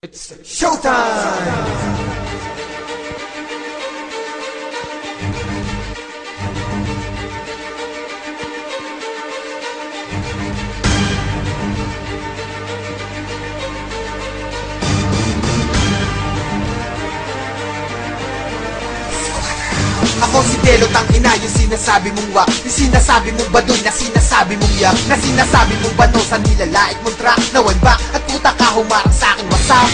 It's showtime! Ako si Delo, tangina yung sinasabi mong wak, yung sinasabi mong baduy, na sinasabi mong yak, na sinasabi mong bano sa nilalait mong track na one back, at puta ka humarang sa'kin wasap.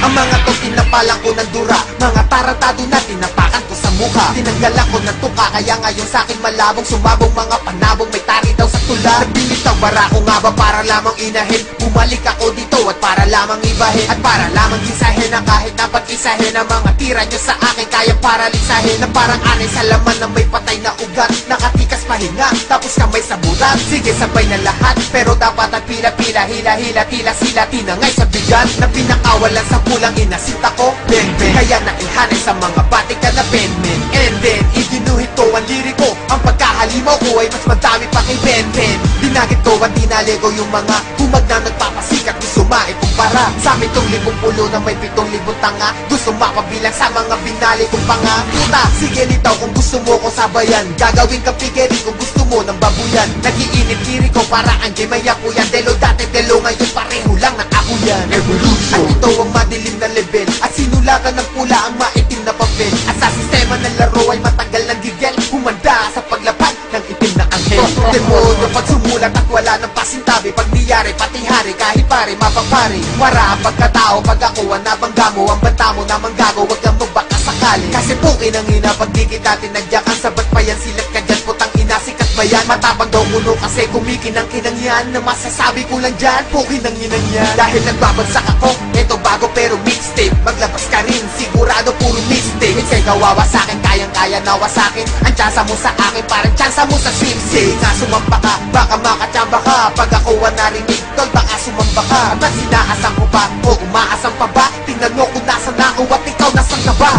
Ang mga to tinapalang ko ng dura, mga taratado na tinapakan ko sa mukha. Tinanggalan ko ng tuka, kaya ngayon sa'kin malabong sumabong mga panabong may tari daw sa tula. Nagbilitaw bara ko nga ba para lamang inahin, bumalik ako dito at para lamang ibahin, at para lamang gisahin na kahit na pag-isahin ang mga tira nyo sa akin kaya paralisahin, na parang anay sa laman na may patay na ugat, nakatikas pahinga, tapos kamay sa bulat. Sige sabay na lahat, pero dapat ang pila-pila, hila-hila, tila-sila, tinangay sa bigat, na pinakawalan sa pulang inasinta ko, ben-ben, kaya naihanay sa mga batik ka na ben-men. And then, iginuhit ko ang liriko, ang pagkahalimaw ko ay mas madami pa kay ben-ben. Dinagit ko at dinalego yung mga humag na nagpapasikat, gusto maikumpara sa amin tong 50 na may 7,000 tanga, gusto mapabilang sa mga binali kong panga. Puta, sige litaw kung gusto mo ko sabayan, gagawin ka pigeri kung gusto mo ng babuyan. Nagiinit kiri ko para ang may ako yan, Delo dati, Delo ngayon pareho lang na ako yan. Evolution. At ito ang madilim na level, at sinulatan ng pula ang maitim na papel, at sa sistema ng laro ay matagal ng gigel, humanda sa paglapag ng itim na anghel. Demonyo pag sumulat at wala ng pasintabi, pag niyari pati hari kahit pare mapapari. Wara ang pagkatao pag ako ang nabangga mo, ang banta mo na manggago, wag kang magbaka sakali. Kasi pukin ang ina pag di kita tinadyakan, sabat pa yan silat ka dyan, putang ina sikat ba yan? Matabang daw kuno kasi kumikinang-kinang yan, na masasabi ko lang dyan, pukin ang inang yan. Dahil nagbabagsak ako, eto bago pero mixtape, maglabas ka rin, sigurado puro mistake. Minsay kawawa sa'kin, kayang-kaya nawa sa'kin, ang tsansa mo sa akin parang tsansa mo sa swimsuit. Nga sumamba ka, baka makatsamba ka, pag ako ang narinig, tol baka sumamba ka. At ba't sinaasan ko ba, o umaasan pa ba? Tingnan mo kung nasan ako at ikaw nasan ka ba?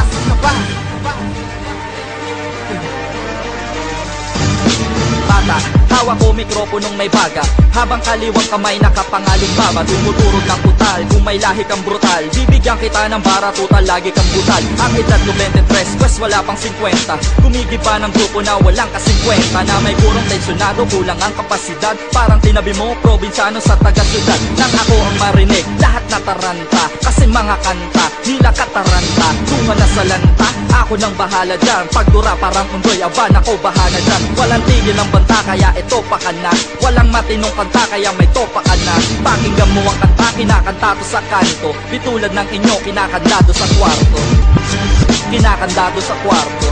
Bata, hawak ko mikroponong may baga, habang kaliwang kamay nakapangaling baba, tumuturo ng putal, kung may lahi kang brutal, bibigyan kita ng bara tutal, lagi kang butal. Ang edad ko 23, pues wala pang 50, kumigiba ng grupo na walang ka-50, na may purong tensyonado, kulang ang kapasidad, parang tinabi mo probinsyano sa taga-syudad. Nang ako ang marinig, lahat nataranta, kasi mga kanta, nila kataranta, tunga na sa lanta, ako nang bahala dyan, pagdura parang undoy, aban ako bahala dyan, walang tigil ng banta, kaya ito pa ka na, walang matinong kanta, kaya may topa ka na. Pakinggan mo ang kanta, kinakanta to sa kanto, bitulad ng inyo, kinakandado sa kwarto, kinakandado sa kwarto,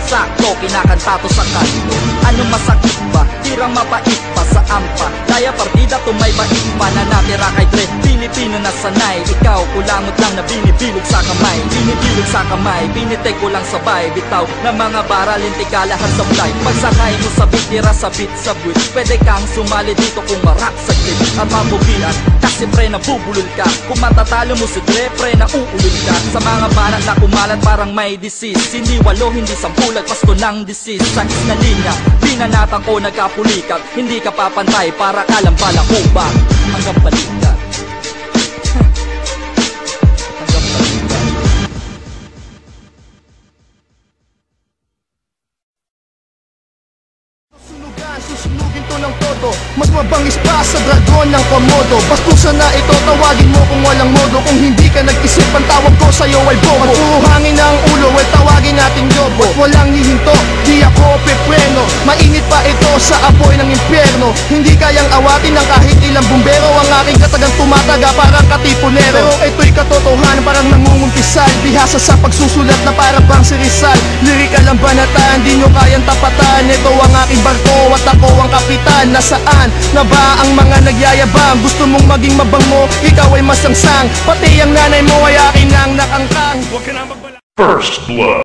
sakto, kinakanta to sa kanto. Ano masakit ba? Tirang mapait pa sa ampa, daya partida tumay bait pa, na natira kay Dre, Pilipino na sanay. Ikaw, kulangot lang na binibilog sa kamay, binibilog sa kamay, binitek ko lang sabay, bitaw na mga baral, intika lahat sa flight. Pagsakay mo sa beat, tira sa beat sa buwit, pwede kang sumali dito kung marak sa clip at mabugian, kasi pre nabubulol ka, kung matatalo mo si Dre, pre na uulol ka. Sa mga banat na kumalat parang may disease, hindi 8, hindi 10, pasto ng disease. Sa isna linya, pinanatan ko nagkapulikat, hindi ka papantay para kalang balang ubak hanggang balikat. Hanggang balikat. Susunugin to ng todo, mas mabangis pa sa dragon ng Komodo. Bastusan na ito, tawagin mo kung walang modo, kung hindi ka nag-isip, ang tawag ko sa'yo ay bobo. At puro hangin na ang ulo, ay tawagin natin yobo. At walang hihinto, di ako pepreno, mainit pa ito sa apoy ng impyerno. Hindi kayang awatin ng kahit ilang bumbero, ang aking katagang tumataga parang katipunero. Pero ito'y katotohanan, parang nangungumpisal, bihasa sa pagsusulat na parang bang si Rizal. Lirikal ang banatan, di nyo kayang tapatan, ito ang aking barko at ako ang kapitan. Nasaan na ba ang mga nagyayabang? Gusto mong maging mabango, ikaw ay masangsang, pati ang nanay mo ay akin ang nakangkang. Huwag ka na magbala. First Blood.